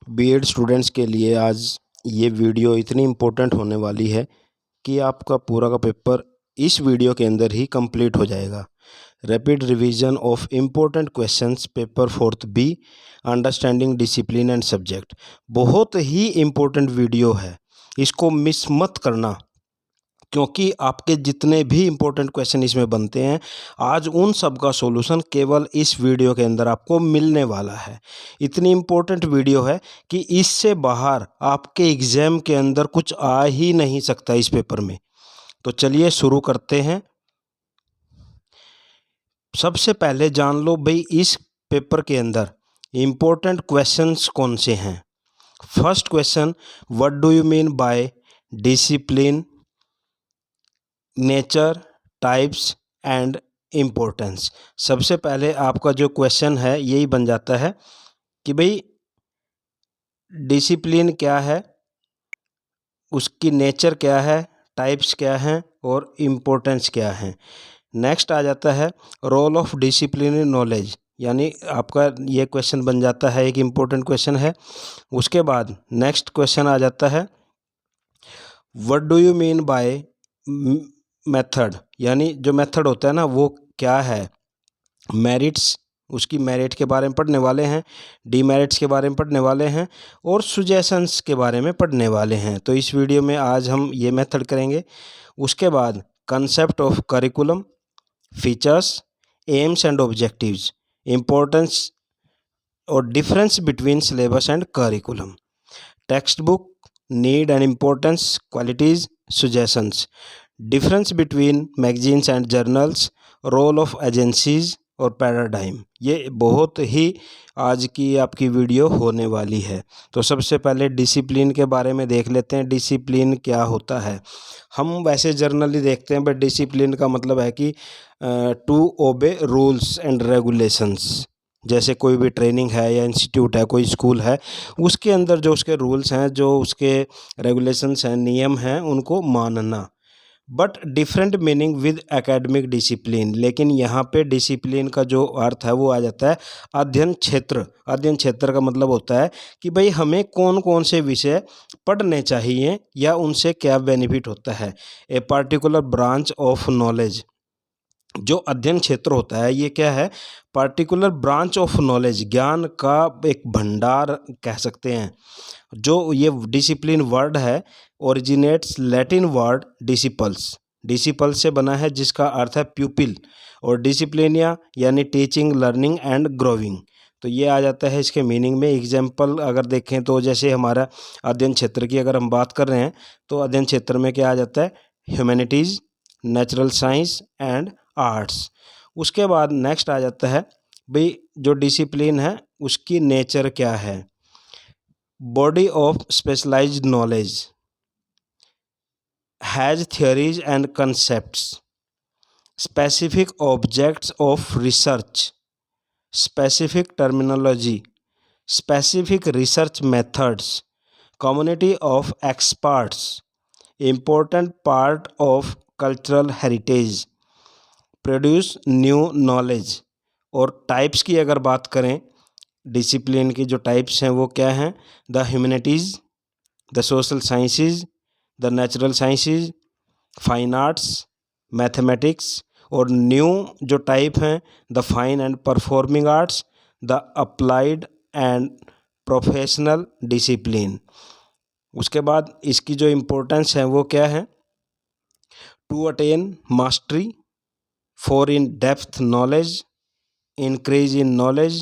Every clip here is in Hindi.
बीएड स्टूडेंट्स के लिए आज ये वीडियो इतनी इम्पोर्टेंट होने वाली है कि आपका पूरा का पेपर इस वीडियो के अंदर ही कंप्लीट हो जाएगा। Rapid revision of important questions paper 4th be understanding discipline and subject बहुत ही इम्पोर्टेंट वीडियो है, इसको मिस मत करना क्योंकि आपके जितने भी इम्पोर्टेंट क्वेश्चन इसमें बनते हैं आज उन सब का सॉल्यूशन केवल इस वीडियो के अंदर आपको मिलने वाला है। इतनी इम्पोर्टेंट वीडियो है कि इससे बाहर आपके एग्ज़ाम के अंदर कुछ आ ही नहीं सकता इस पेपर में। तो चलिए शुरू करते हैं। सबसे पहले जान लो भाई इस पेपर के अंदर इम्पोर्टेंट क्वेश्चंस कौन से हैं। First question, what do you mean by discipline, nature, types and importance. सबसे पहले आपका जो क्वेश्चन है यही बन जाता है कि भाई डिसिप्लिन क्या है, उसकी नेचर क्या है, टाइप्स क्या हैं और इम्पोर्टेंस क्या है। नेक्स्ट आ जाता है role of discipline in knowledge, यानी आपका ये क्वेश्चन बन जाता है, एक इम्पोर्टेंट क्वेश्चन है। उसके बाद नेक्स्ट क्वेश्चन आ जाता है what do you mean by method, यानी जो मेथड होता है ना वो क्या है। मेरिट्स, उसकी मेरिट के बारे में पढ़ने वाले हैं, डीमेरिट्स के बारे में पढ़ने वाले हैं और सुजेशंस के बारे में पढ़ने वाले हैं। तो इस वीडियो में आज हम ये मेथड करेंगे। उसके बाद concept of curriculum, features, aims and objectives, importance और difference between syllabus and curriculum, text book, need and importance, qualities, suggestions, difference between magazines and journals, role of agencies और पैराडाइम। ये बहुत ही आज की आपकी वीडियो होने वाली है। तो सबसे पहले डिसिप्लिन के बारे में देख लेते हैं। डिसिप्लिन क्या होता है। हम वैसे जर्नली देखते हैं, बट डिसिप्लिन का मतलब है कि to obey rules and regulations. जैसे कोई भी ट्रेनिंग है या इंस्टीट्यूट है, कोई स्कूल है, उसके अंदर जो उसके रूल्स हैं, जो उसके रेगुलेशंस हैं, नियम हैं, उनको मानना। But different meaning with academic discipline, लेकिन यहाँ पे डिसिप्लिन का जो अर्थ है वो आ जाता है अध्ययन क्षेत्र। अध्ययन क्षेत्र का मतलब होता है कि भाई हमें कौन कौन से विषय पढ़ने चाहिए या उनसे क्या बेनिफिट होता है। A particular branch of knowledge, जो अध्ययन क्षेत्र होता है ये क्या है, पार्टिकुलर ब्रांच ऑफ नॉलेज, ज्ञान का एक भंडार कह सकते हैं। जो ये डिसिप्लिन वर्ड है originates Latin word disciples, disciples से बना है जिसका अर्थ है प्यूपिल, और डिसिप्लिनिया यानी टीचिंग, लर्निंग एंड ग्रोविंग। तो ये आ जाता है इसके मीनिंग में। एग्जाम्पल अगर देखें तो जैसे हमारा अध्ययन क्षेत्र की अगर हम बात कर रहे हैं तो अध्ययन क्षेत्र में क्या आ जाता है, humanities, natural science and arts. उसके बाद नेक्स्ट आ जाता है भाई जो डिसिप्लिन है उसकी नेचर क्या है। Body of specialised knowledge, has theories and concepts, specific objects of research, specific terminology, specific research methods, community of experts, important part of cultural heritage, produce new knowledge. और टाइप्स की अगर बात करें, डिसिप्लिन की जो टाइप्स हैं वो क्या हैं, the humanities, the social sciences, the natural sciences, fine arts, mathematics. और न्यू जो टाइप हैं, the fine and performing arts, the applied and professional discipline. उसके बाद इसकी जो इम्पोर्टेंस है वो क्या है, to attain mastery, for in depth knowledge, increase in knowledge,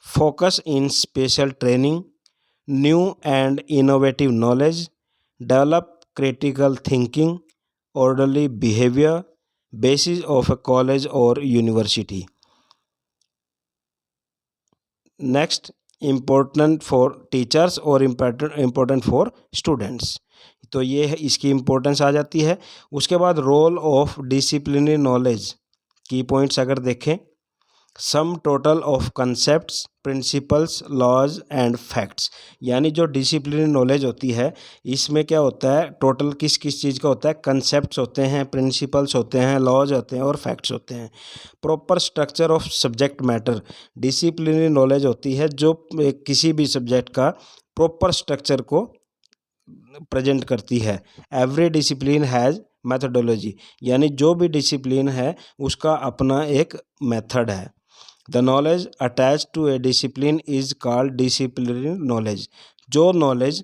focus in special training, new and innovative knowledge, develop critical thinking, orderly behavior, basis of a college or university. Next, important for teachers और important for students। तो ये है इसकी इम्पोर्टेंस आ जाती है। उसके बाद रोल ऑफ डिसिप्लिनरी नॉलेज की पॉइंट्स अगर देखें sum total of concepts, principles, laws and facts. यानी जो डिसिप्लिनरी नॉलेज होती है इसमें क्या होता है, टोटल किस किस चीज़ का होता है, कंसेप्ट्स होते हैं, प्रिंसिपल्स होते हैं, लॉज होते हैं और फैक्ट्स होते हैं। Proper structure of subject matter, disciplinary knowledge होती है जो किसी भी सब्जेक्ट का प्रॉपर स्ट्रक्चर को प्रेजेंट करती है। एवरी डिसिप्लिन हैज़ मैथडोलॉजी, यानी जो भी डिसिप्लिन है उसका अपना एक मेथड है। The knowledge attach to a discipline is called disciplinary knowledge. जो नॉलेज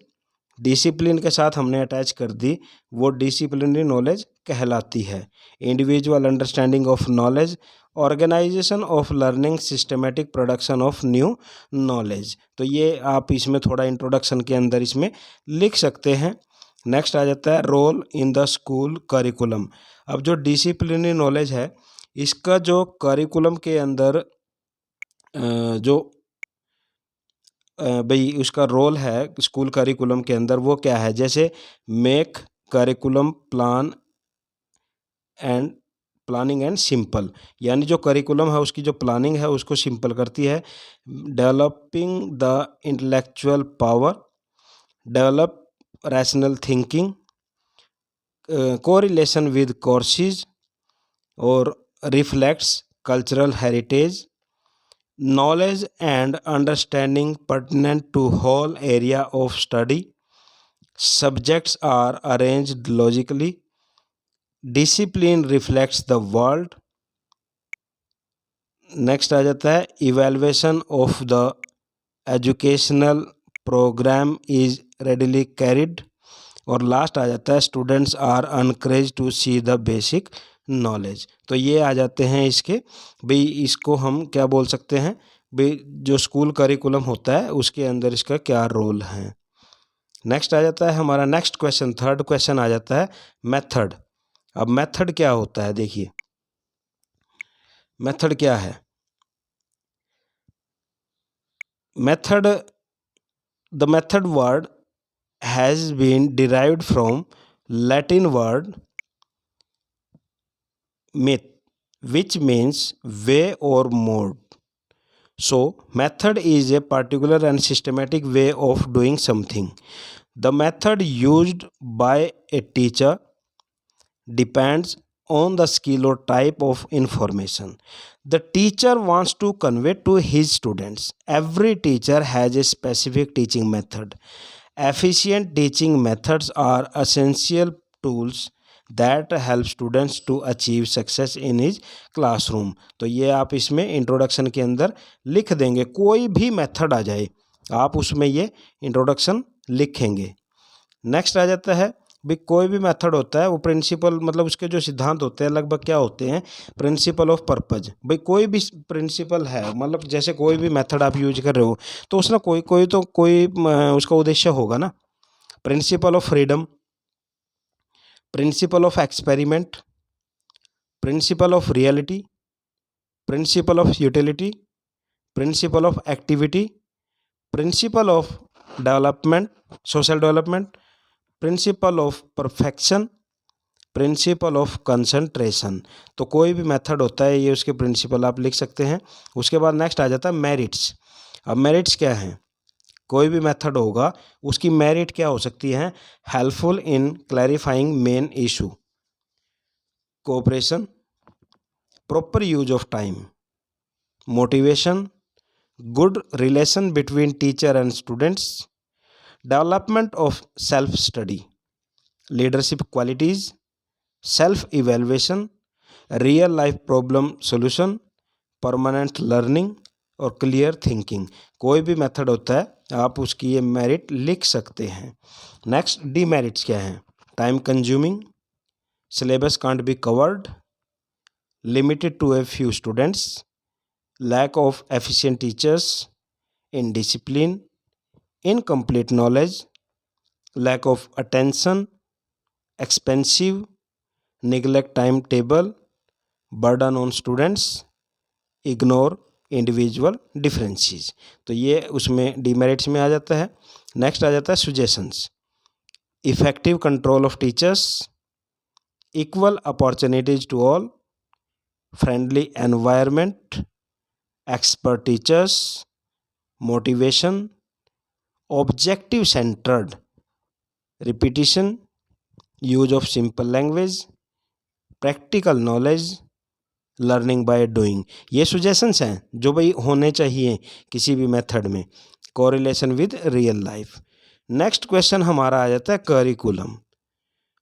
डिसिप्लिन के साथ हमने अटैच कर दी वो डिसिप्लिनरी नॉलेज कहलाती है। Individual understanding of knowledge, organisation of learning, systematic production of new knowledge. तो ये आप इसमें थोड़ा इंट्रोडक्शन के अंदर इसमें लिख सकते हैं। नेक्स्ट आ जाता है role in the school curriculum. अब जो डिसिप्लिनरी नॉलेज है इसका जो करिकुलम के अंदर जो भाई उसका रोल है स्कूल करिकुलम के अंदर वो क्या है, जैसे make curriculum plan and planning and simple, यानी जो करिकुलम है उसकी जो प्लानिंग है उसको सिंपल करती है। Developing the intellectual power, develop rational thinking, correlation with courses और reflects cultural heritage, knowledge and understanding pertinent to whole area of study, subjects are arranged logically, discipline reflects the world। Next आ जाता है evaluation of the educational program is readily carried, और लास्ट आ जाता है students are encourage to see the basic knowledge. तो ये आ जाते हैं इसके, भाई इसको हम क्या बोल सकते हैं, भाई जो स्कूल करिकुलम होता है उसके अंदर इसका क्या रोल है। नेक्स्ट आ जाता है हमारा नेक्स्ट क्वेश्चन, थर्ड क्वेश्चन आ जाता है मेथड। अब मेथड क्या होता है, देखिए मेथड क्या है। Method, the method word has been derived from Latin word myth, which means way or mode. So, method is a particular and systematic way of doing something. The method used by a teacher depends on the skill or type of information the teacher wants to convey to his students. Every teacher has a specific teaching method. Efficient teaching methods are essential tools that help students to achieve success in his classroom। तो ये आप इसमें इंट्रोडक्शन के अंदर लिख देंगे, कोई भी मेथड आ जाए आप उसमें ये इंट्रोडक्शन लिखेंगे। नेक्स्ट आ जाता है भी कोई भी मेथड होता है वो प्रिंसिपल, मतलब उसके जो सिद्धांत होते हैं लगभग क्या होते हैं, प्रिंसिपल ऑफ पर्पज। भाई कोई भी प्रिंसिपल है, मतलब जैसे कोई भी मेथड आप यूज कर रहे हो तो उसमें कोई उसका उद्देश्य होगा ना। Principle of freedom, principle of experiment, principle of reality, principle of utility, principle of activity, principle of development, social development, principle of perfection, principle of concentration. तो कोई भी मेथड होता है ये उसके प्रिंसिपल आप लिख सकते हैं। उसके बाद नेक्स्ट आ जाता है मेरिट्स। अब मेरिट्स क्या हैं, कोई भी मेथड होगा उसकी मेरिट क्या हो सकती है, helpful in clarifying main issue, cooperation, proper use of time, motivation, good relation between teacher and students, development of self study, leadership qualities, self evaluation, real life problem solution, permanent learning और क्लियर थिंकिंग। कोई भी मेथड होता है आप उसकी ये मेरिट लिख सकते हैं। नेक्स्ट डीमेरिट्स क्या हैं, time consuming, syllabus can't be covered, limited to a few students, lack of efficient teachers, indiscipline, incomplete knowledge, lack of attention, expensive, neglect timetable, burden on students, ignore individual differences। तो ये उसमें डिमेरिट्स में आ जाता है। नेक्स्ट आ जाता है suggestions, effective control of teachers, equal opportunities to all, friendly environment, expert teachers, motivation, objective centered, repetition, use of simple language, practical knowledge, learning by doing. ये सुजेशंस हैं जो भाई होने चाहिए किसी भी मेथड में। Correlation with real life. Next question हमारा आ जाता है curriculum.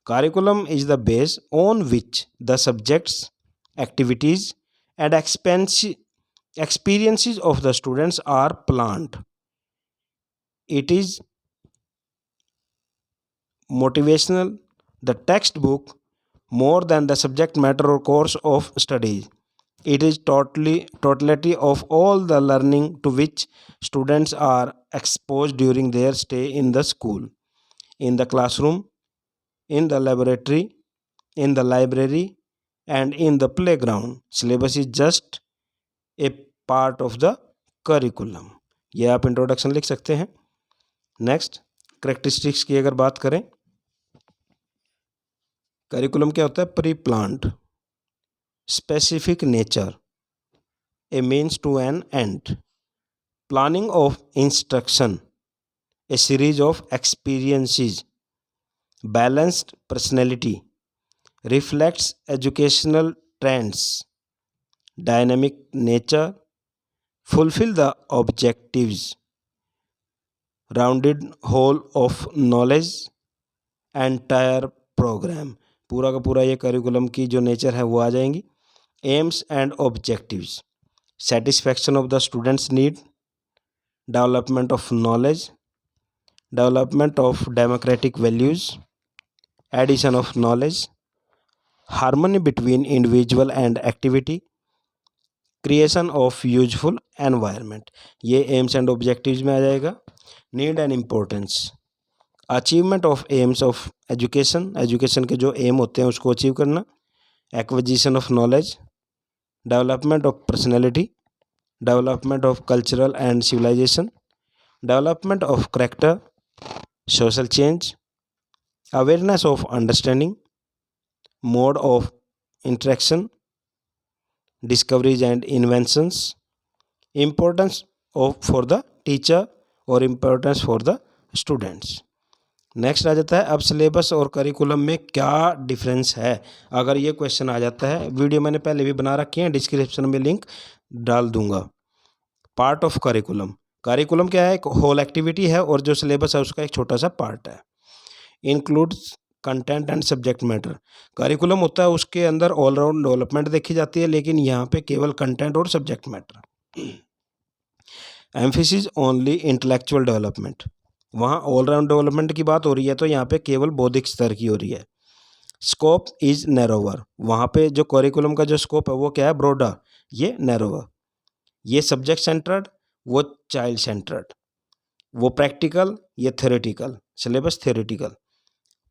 Curriculum is the base on which the subjects, activities and experiences of the students are planned. It is motivational, the textbook, more than the subject matter or course of study. It is totality of all the learning to which students are exposed during their stay in the school, in the classroom, in the laboratory, in the library, and in the playground. Syllabus is just a part of the curriculum. ये आप इंट्रोडक्शन लिख सकते हैं। नेक्स्ट, करेक्टरिस्टिक्स की अगर बात करें, करिकुलम क्या होता है? Pre planned, specific nature, a means to an end, planning of instruction, a series of experiences, balanced personality, reflects educational trends, dynamic nature, fulfill the objectives, rounded whole of knowledge, entire program। पूरा का पूरा ये करिकुलम की जो नेचर है वो आ जाएंगी। AIIMS and objectives, satisfaction of the students' need, development of knowledge, development of democratic values, addition of knowledge, harmony between individual and activity, creation of useful environment। ये एम्स एंड ऑब्जेक्टिव्स में आ जाएगा। Need and importance, achievement of AIIMS of education, education के जो एम होते हैं उसको अचीव करना, acquisition of knowledge, development of personality, development of cultural and civilization, development of character, social change, awareness of understanding, mode of interaction, discoveries and inventions, importance of for the teacher और importance for the students। Next आ जाता है अब सिलेबस और करिकुलम में क्या डिफरेंस है। अगर ये क्वेश्चन आ जाता है, वीडियो मैंने पहले भी बना रखी है, डिस्क्रिप्शन में लिंक डाल दूंगा। पार्ट ऑफ करिकुलम, करिकुलम क्या है? एक होल एक्टिविटी है और जो सिलेबस है उसका एक छोटा सा पार्ट है। Includes content and subject matter, curriculum होता है उसके अंदर ऑलराउंड डेवलपमेंट देखी जाती है, लेकिन यहाँ पे केवल कंटेंट और subject matter. Emphasis only intellectual development, वहाँ ऑलराउंड डेवलपमेंट की बात हो रही है तो यहाँ पे केवल बौद्धिक स्तर की हो रही है। स्कोप इज नैरोवर, वहाँ पे जो करिकुलम का जो स्कोप है वो क्या है? ब्रॉडर, ये नैरोवर। ये सब्जेक्ट सेंटर्ड, वो चाइल्ड सेंटर्ड, वो प्रैक्टिकल, ये theoretical, syllabus theoretical.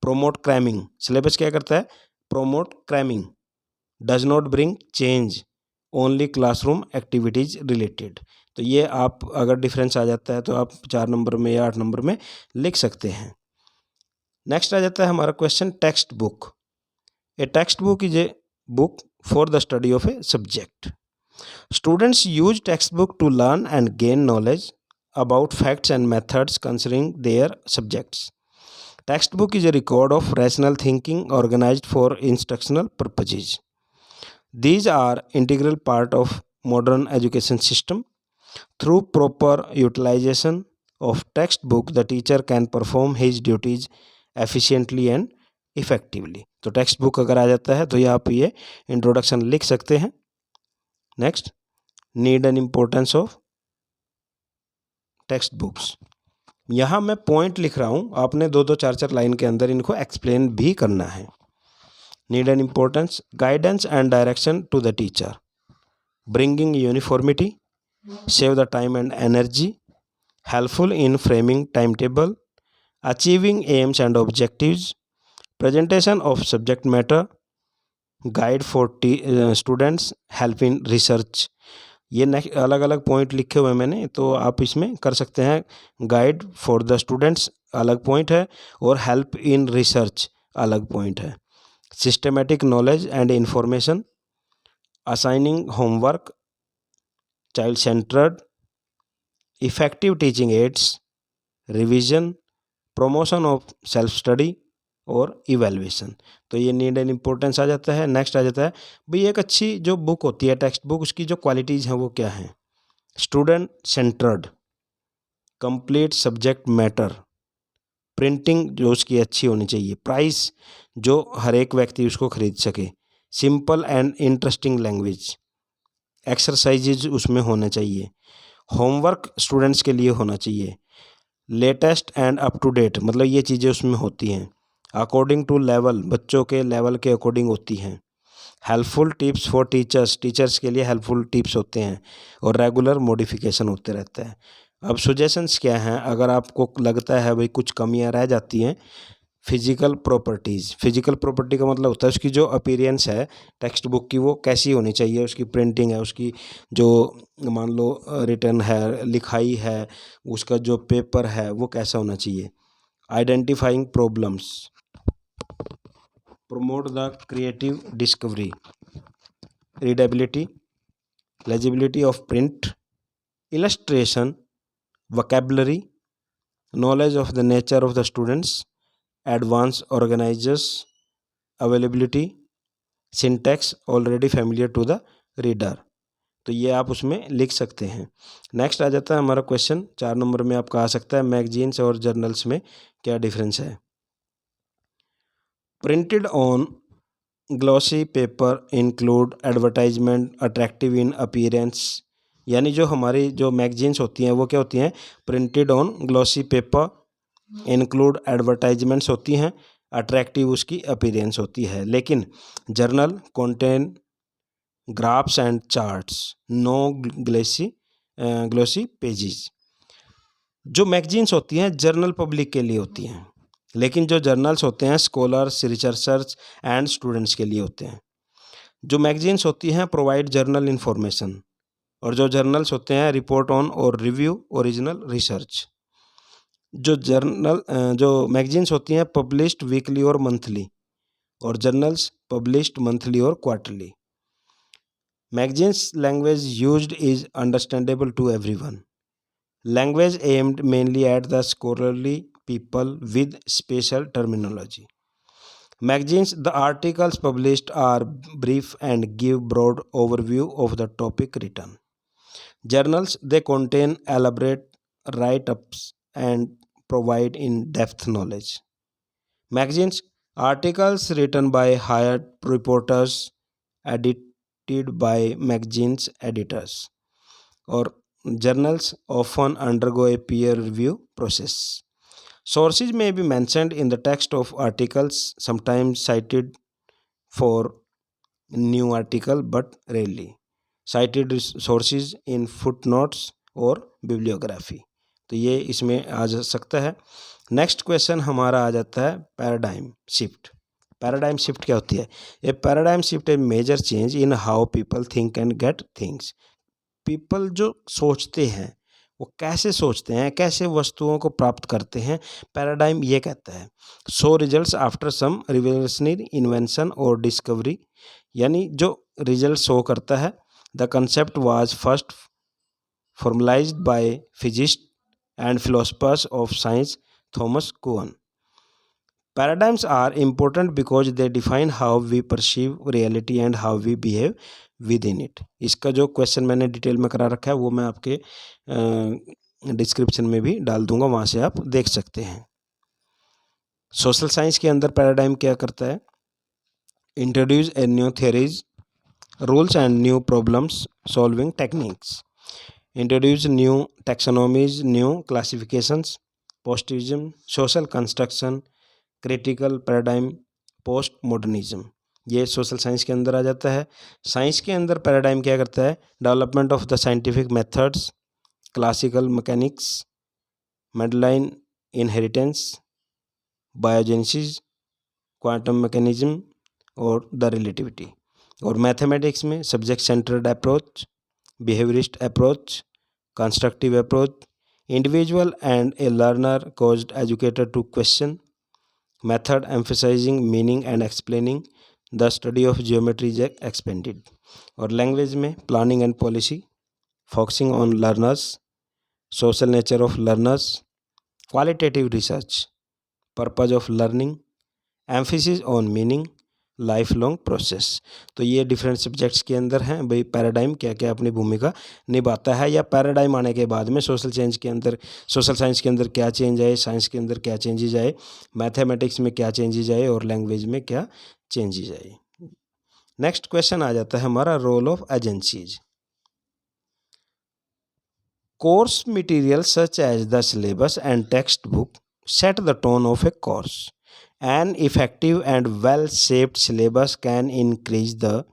Promote cramming, syllabus क्या करता है? Promote cramming, does not bring change, only classroom activities related. तो ये आप अगर डिफरेंस आ जाता है तो आप 4 नंबर में या 8 नंबर में लिख सकते हैं। नेक्स्ट आ जाता है हमारा question text book. A text book is a book for the study of a subject. Students use textbook to learn and gain knowledge about facts and methods concerning their subjects. Textbook is a record of rational thinking organized for instructional purposes. These are integral part of modern education system. Through proper utilization of textbook, the teacher can perform his duties efficiently and effectively. तो टेक्स्ट बुक अगर आ जाता है तो ये आप ये इंट्रोडक्शन लिख सकते हैं। Next, need and importance of text books. यहाँ मैं पॉइंट लिख रहा हूँ, आपने 2-2, 4-4 लाइन के अंदर इनको एक्सप्लेन भी करना है। Need and importance, guidance and direction to the teacher, bringing uniformity, save the time and energy, helpful in framing time table, achieving aims and objectives, presentation of subject matter, guide for students, help in research. ये अलग अलग पॉइंट लिखे हुए हैं मैंने, तो आप इसमें कर सकते हैं। गाइड फॉर द स्टूडेंट्स अलग पॉइंट है और हेल्प इन रिसर्च अलग पॉइंट है। Systematic knowledge and information, assigning homework, child centred, effective teaching ads, revision, promotion of self study और इवैल्यूएशन। तो ये नीड एंड इम्पोर्टेंस आ जाता है। नेक्स्ट आ जाता है भाई एक अच्छी जो बुक होती है टेक्स्ट बुक, उसकी जो क्वालिटीज़ हैं वो क्या हैं? Student centred, complete subject matter, printing जो उसकी अच्छी होनी चाहिए, प्राइस जो हर एक व्यक्ति उसको खरीद सके, simple and interesting language, exercises उसमें होने चाहिए, होमवर्क स्टूडेंट्स के लिए होना चाहिए, latest and up to date, मतलब ये चीज़ें उसमें होती हैं, अकॉर्डिंग टू लेवल, बच्चों के लेवल के अकॉर्डिंग होती हैं, helpful tips for teachers, teachers के लिए हेल्पफुल टिप्स होते हैं, और रेगुलर मॉडिफिकेशन होते रहते हैं। अब सजेशंस क्या हैं? अगर आपको लगता है भाई कुछ कमियां रह जाती हैं, फिजिकल प्रॉपर्टीज़, फिजिकल प्रॉपर्टी का मतलब होता है उसकी जो अपीयरेंस है टेक्स्ट बुक की वो कैसी होनी चाहिए, उसकी प्रिंटिंग है, उसकी जो मान लो रिटर्न है, लिखाई है, उसका जो पेपर है वो कैसा होना चाहिए। Identifying problems, promote the creative discovery, readability, legibility of print, illustration, vocabulary, knowledge of the nature of the students, advanced organizers, availability, syntax already familiar to the reader। तो ये आप उसमें लिख सकते हैं। नेक्स्ट आ जाता है हमारा क्वेश्चन 4 नंबर में आपका आ सकता है मैगजीन्स और जर्नल्स में क्या डिफरेंस है। Printed on glossy paper include advertisement attractive in appearance, यानी जो हमारी जो मैगजीन्स होती हैं वो क्या होती हैं? Printed on glossy paper, include advertisements होती हैं, अट्रैक्टिव उसकी अपीयरेंस होती है। लेकिन journal contain graphs and charts, no glossy pages. जो मैगजीन्स होती हैं जर्नल पब्लिक के लिए होती हैं, लेकिन जो जर्नल्स होते हैं स्कॉलर्स, रिसर्चर्स एंड स्टूडेंट्स के लिए होते हैं। जो मैगजीन्स होती हैं प्रोवाइड जर्नल इन्फॉर्मेशन, और जो जर्नल्स होते हैं रिपोर्ट ऑन और रिव्यू ओरिजिनल रिसर्च। जो मैगजीन्स होती हैं पब्लिश्ड वीकली और मंथली, और जर्नल्स पब्लिश्ड मंथली और quarterly. Magazines language used is understandable to everyone. Language aimed mainly at the scholarly people with special terminology. Magazines, the articles published are brief and give broad overview of the topic written. Journals, they contain elaborate write-ups and provide in-depth knowledge. Magazines, articles written by hired reporters, edited by magazines editors. Or journals often undergo a peer review process. Sources may be mentioned in the text of articles, sometimes cited for new article but rarely cited sources in footnotes और bibliography। तो ये इसमें आ जा सकता है। नेक्स्ट क्वेश्चन हमारा आ जाता है पैराडाइम शिफ्ट। पैराडाइम शिफ्ट क्या होती है? A paradigm shift a major change in how people think and get things. People जो सोचते हैं वो कैसे सोचते हैं, कैसे वस्तुओं को प्राप्त करते हैं, पैराडाइम ये कहता है। So results after some revolutionary invention और डिस्कवरी, यानी जो रिजल्ट शो करता है। The concept was first formalised by physicist and philosophers of science Thomas Kuhn. Paradigms are important because they define how we perceive reality and how we behave within it। इसका जो क्वेश्चन मैंने डिटेल में करा रखा है वो मैं आपके डिस्क्रिप्शन में भी डाल दूंगा, वहाँ से आप देख सकते हैं। सोशल साइंस के अंदर पैराडाइम क्या करता है? Introduce a new theories, rules and new problems solving techniques, introduce new taxonomies, new classifications, positivism, social construction, critical paradigm, post modernism. ये सोशल साइंस के अंदर आ जाता है। साइंस के अंदर पैराडाइम क्या करता है? Development of the scientific methods, classical mechanics, Mendelian inheritance, biogenesis, quantum mechanism और द रिलेटिविटी। और मैथमेटिक्स में subject centred approach, behaviourist approach, constructive approach, individual and a learner caused educator to question, method emphasizing meaning and explaining, the study of geometry is expanded। और लैंग्वेज में planning and policy, focusing on learners, social nature of learners, qualitative research, purpose of learning, emphasis on meaning, life long process. तो ये डिफरेंट सब्जेक्ट्स के अंदर हैं भाई पैराडाइम क्या क्या अपनी भूमिका निभाता है, या पैराडाइम आने के बाद में सोशल साइंस के अंदर क्या चेंज आए, साइंस के अंदर क्या चेंजेज आए, मैथमेटिक्स में क्या चेंजेज आए और लैंग्वेज में क्या चेंजेज आए। नेक्स्ट क्वेश्चन आ जाता है हमारा role of agencies. Course material such as the syllabus and text book set the tone of a course. An effective and well-shaped syllabus can increase the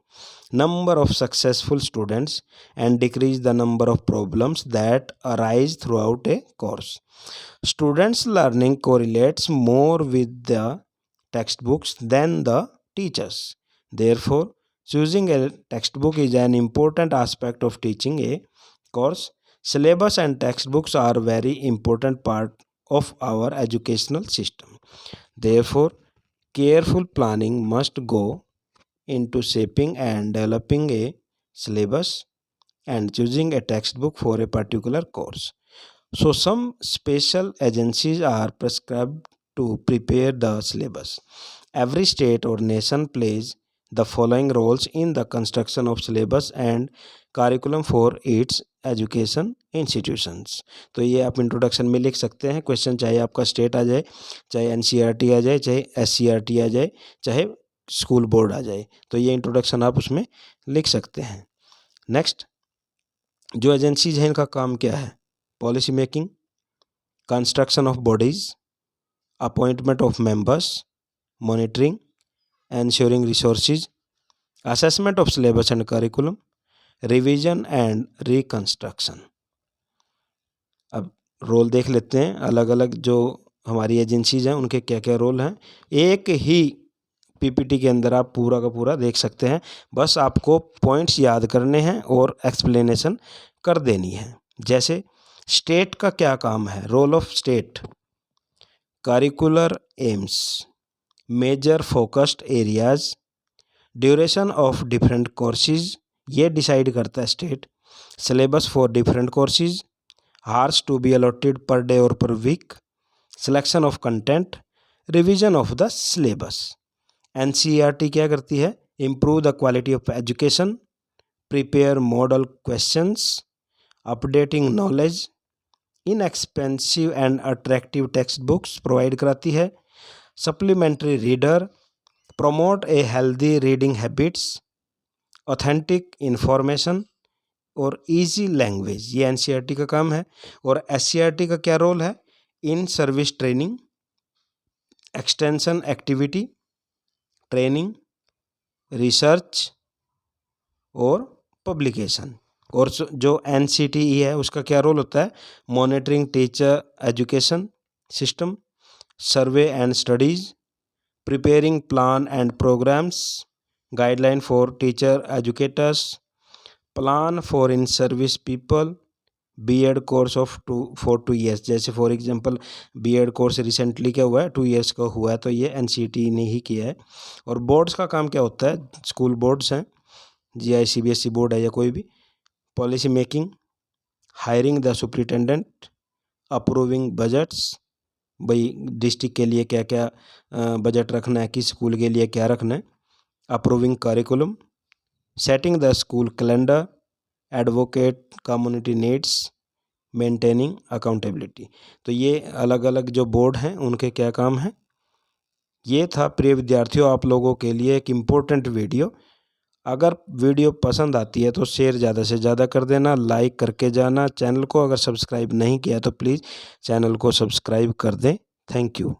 number of successful students and decrease the number of problems that arise throughout a course. Students' learning correlates more with the textbooks than the teachers. Therefore, choosing a textbook is an important aspect of teaching a course. Syllabus and textbooks are very important part of our educational system. Therefore, careful planning must go into shaping and developing a syllabus and choosing a textbook for a particular course. So, some special agencies are prescribed to prepare the syllabus. Every state or nation plays the following roles in the construction of syllabus and curriculum for its education institutions. तो ये आप इंट्रोडक्शन में लिख सकते हैं क्वेश्चन, चाहे आपका स्टेट आ जाए, चाहे एनसीईआरटी आ जाए, चाहे एससीईआरटी आ जाए, चाहे स्कूल बोर्ड आ जाए, तो ये इंट्रोडक्शन आप उसमें लिख सकते हैं। नेक्स्ट, जो एजेंसीज हैं इनका काम क्या है? Policy making, construction of bodies, appointment of members, monitoring, ensuring resources, assessment of syllabus and curriculum, revision and reconstruction. अब रोल देख लेते हैं, अलग अलग जो हमारी एजेंसीज हैं उनके क्या क्या रोल हैं। एक ही पीपीटी के अंदर आप पूरा का पूरा देख सकते हैं, बस आपको पॉइंट्स याद करने हैं और एक्सप्लेनेशन कर देनी है। जैसे स्टेट का क्या काम है, role of state, curricular aims, major focused areas, duration of different courses, ये डिसाइड करता है state, syllabus for different courses, hours to be allotted per day और per week, selection of content, revision of the syllabus. NCERT क्या करती है? Improve the quality of education, prepare model questions, updating knowledge, inexpensive and attractive text books provide कराती है, supplementary reader, promote a healthy reading habits, authentic information और इजी लैंग्वेज, ये एनसीईआरटी का काम है। और एससीईआरटी का क्या रोल है? In service training, extension activity, training, research और पब्लिकेशन। और जो एनसीटीई है उसका क्या रोल होता है? Monitoring teacher education system, survey and studies, preparing plan and programmes, guideline for teacher educators, plan for in service people, BEd course of for 2 years. जैसे for example BEd course recently क्या हुआ है, 2 ईयर्स का हुआ है, तो ये एनसीटी ने ही किया है। और बोर्ड्स का काम क्या होता है? स्कूल बोर्ड्स हैं, जीआई सीबीएसई बोर्ड है या कोई भी, policy making, hiring the superintendent, approving budgets, भाई डिस्ट्रिक्ट के लिए क्या क्या बजट रखना है, किस स्कूल के लिए क्या रखना है, approving curriculum, setting the school calendar, advocate community needs, maintaining accountability. तो ये अलग अलग जो बोर्ड हैं उनके क्या काम हैं। ये था प्रिय विद्यार्थियों आप लोगों के लिए एक इम्पोर्टेंट वीडियो। अगर वीडियो पसंद आती है तो शेयर ज़्यादा से ज़्यादा कर देना, लाइक करके जाना। चैनल को अगर सब्सक्राइब नहीं किया तो प्लीज़ चैनल को सब्सक्राइब कर दें। Thank you.